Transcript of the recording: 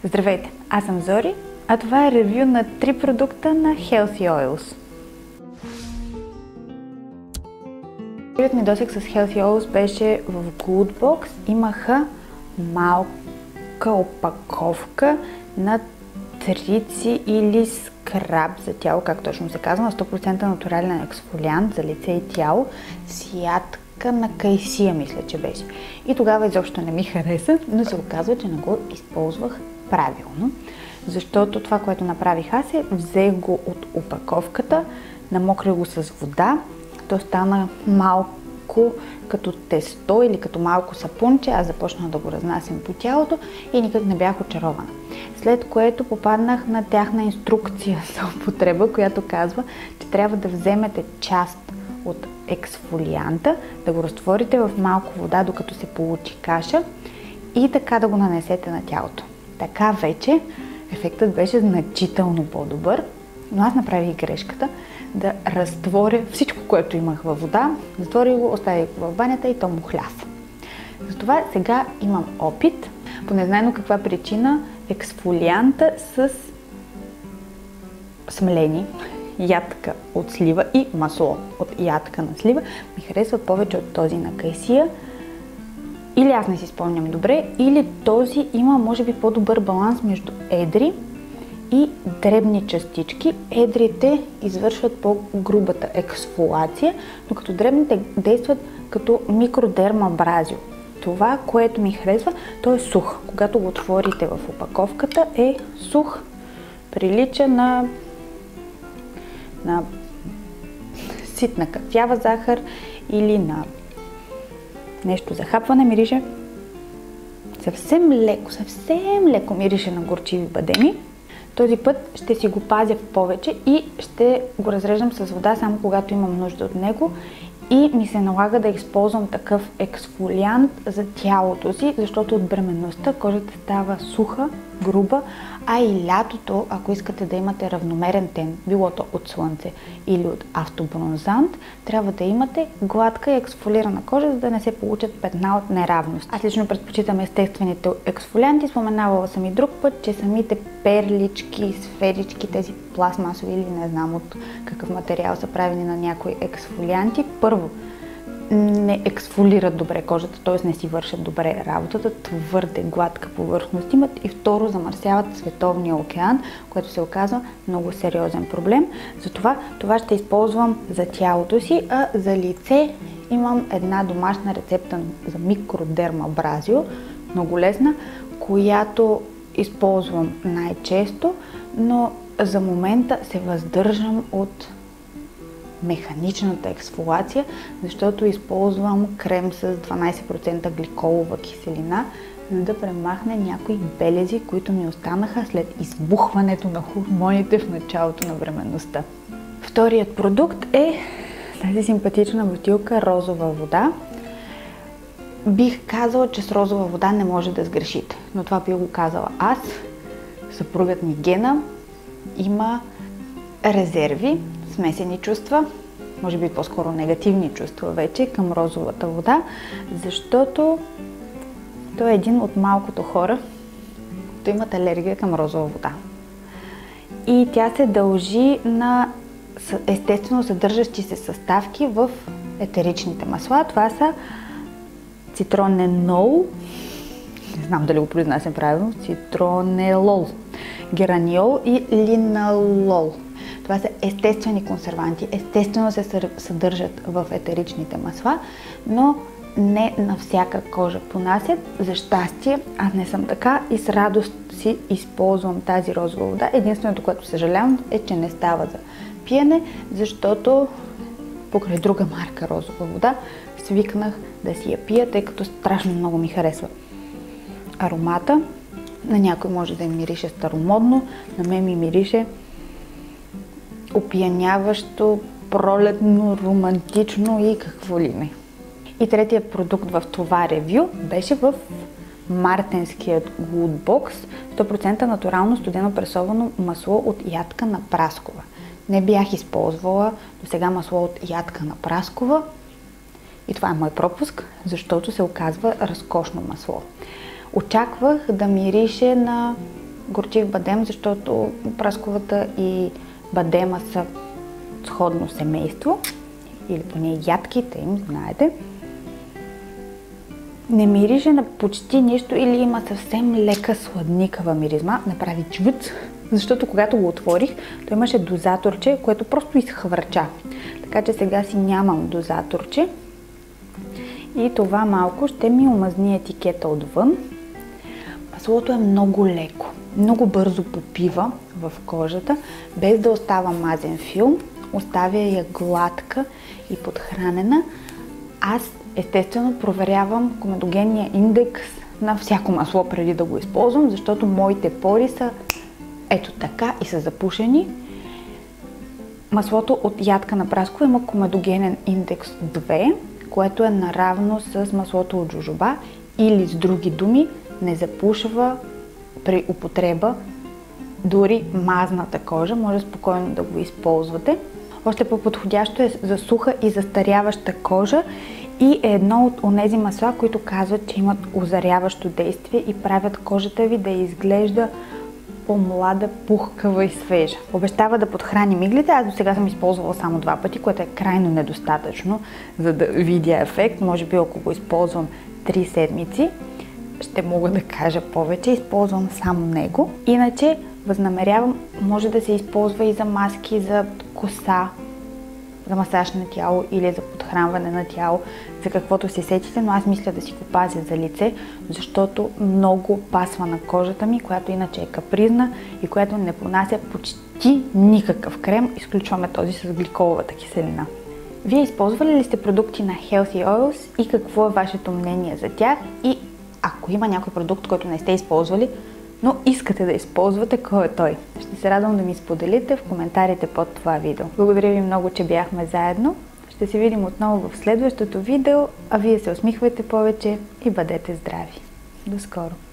Здравейте, аз съм Зори, а това е ревю на 3 продукта на Healthy Oils. Първият ми досег с Healthy Oils беше в Good Box. Имаха малка опаковка на трици или скраб за тяло, как точно се казва, 100% натурален ексфолиант за лице и тяло, с ядка на кайсия, мисля, че беше. И тогава изобщо не ми хареса, но се оказва, че не го използвах правилно, защото това, което направих аз е, взех го от опаковката, намокрих го с вода, то стана малко като тесто или като малко сапунче, аз започнах да го разнасям по тялото и никак не бях очарована. След което попаднах на тяхна инструкция за употреба, която казва, че трябва да вземете част от ексфолианта, да го разтворите в малко вода, докато се получи каша и така да го нанесете на тялото. Така вече ефектът беше значително по-добър, но аз направих грешката да разтворя всичко, което имах във вода, затворих го, оставих го в банята и то му хляса. Затова сега имам опит, по незнайно каква причина, ексфолианта с смлени ядка от слива и масло от ядка на слива ми харесва повече от този на кайсия. Или аз не си спомням добре, или този има може би по-добър баланс между едри и дребни частички. Едрите извършват по-грубата ексфолация, докато дребните действат като микродермабразио. Това, което ми харесва, то е сух. Когато го отворите в опаковката, е сух. Прилича на ситна кафява захар или на нещо за хапване. Мирише съвсем леко мирише на горчиви бадеми. Този път ще си го пазя в повече и ще го разреждам с вода само когато имам нужда от него и ми се налага да използвам такъв ексфолиант за тялото си, защото от бременността кожата става суха, груба, а и лятото, ако искате да имате равномерен тен, било то от слънце или от автобронзант, трябва да имате гладка и ексфолирана кожа, за да не се получат петна от неравност. Аз лично предпочитам естествените ексфолианти. Споменавала съм и друг път, че самите перлички, сферички, тези пластмасови или не знам от какъв материал са правени на някои ексфолианти, първо, не ексфолират добре кожата, т.е. не си вършат добре работата, твърде гладка повърхност имат и второ замърсяват световния океан, което се оказва много сериозен проблем. Затова това ще използвам за тялото си, а за лице имам една домашна рецепта за микродермабразио, много лесна, която използвам най-често, но за момента се въздържам от механичната ексфолация, защото използвам крем с 12% гликолова киселина, за да премахне някои белези, които ми останаха след избухването на хормоните в началото на бременността. Вторият продукт е тази симпатична бутилка розова вода. Бих казала, че с розова вода не може да сгрешите, но това би го казала аз. Съпругът ми Гена има резерви, смесени чувства, може би по-скоро негативни чувства вече към розовата вода, защото той е един от малкото хора, които имат алергия към розова вода. И тя се дължи на естествено съдържащи се съставки в етеричните масла. Това са цитроненол, не знам дали го произнасям правилно, цитронелол, гераниол и линалол. Това са естествени консерванти, естествено се съдържат в етеричните масла, но не на всяка кожа понасят. За щастие, аз не съм така и с радост си използвам тази розова вода. Единственото, което съжалявам е, че не става за пиене, защото покрай друга марка розова вода свикнах да си я пия, тъй като страшно много ми харесва аромата. На някой може да им мирише старомодно, на мен ми мирише опияняващо, пролетно, романтично и какво ли не. И третият продукт в това ревю беше в мартенският Good Box, 100% натурално студено пресовано масло от ядка на праскова. Не бях използвала до сега масло от ядка на праскова и това е мой пропуск, защото се оказва разкошно масло. Очаквах да мирише на горчив бадем, защото прасковата и бадема са сходно семейство, или поне ядките им, знаете. Не мирише на почти нищо или има съвсем лека сладникава миризма. Направи чвъц, защото когато го отворих, то имаше дозаторче, което просто изхвърча. Така че сега си нямам дозаторче. И това малко ще ми омазни етикета отвън. Маслото е много леко, много бързо попива в кожата, без да остава мазен филм. Оставя я гладка и подхранена. Аз естествено проверявам комедогенния индекс на всяко масло преди да го използвам, защото моите пори са ето така и са запушени. Маслото от ядка на праскова има комедогенен индекс 2, което е наравно с маслото от жожоба, или с други думи не запушва при употреба дори мазната кожа, може спокойно да го използвате. Още по-подходящо е за суха и застаряваща кожа и е едно от онези масла, които казват, че имат озаряващо действие и правят кожата ви да изглежда по-млада, пухкава и свежа. Обещава да подхрани миглите. Аз до сега съм използвала само 2 пъти, което е крайно недостатъчно, за да видя ефект. Може би ако го използвам 3 седмици, ще мога да кажа повече. Използвам само него. Иначе възнамерявам, може да се използва и за маски, за коса, за масаж на тяло или за подхранване на тяло, за каквото се сетите, но аз мисля да си го пазя за лице, защото много пасва на кожата ми, която иначе е капризна и която не понася почти никакъв крем. Изключваме този с гликоловата киселина. Вие използвали ли сте продукти на Healthy Oils и какво е вашето мнение за тях? И ако има някой продукт, който не сте използвали, но искате да използвате, кой е той? Ще се радвам да ми споделите в коментарите под това видео. Благодаря ви много, че бяхме заедно. Ще се видим отново в следващото видео, а вие се усмихвайте повече и бъдете здрави. До скоро!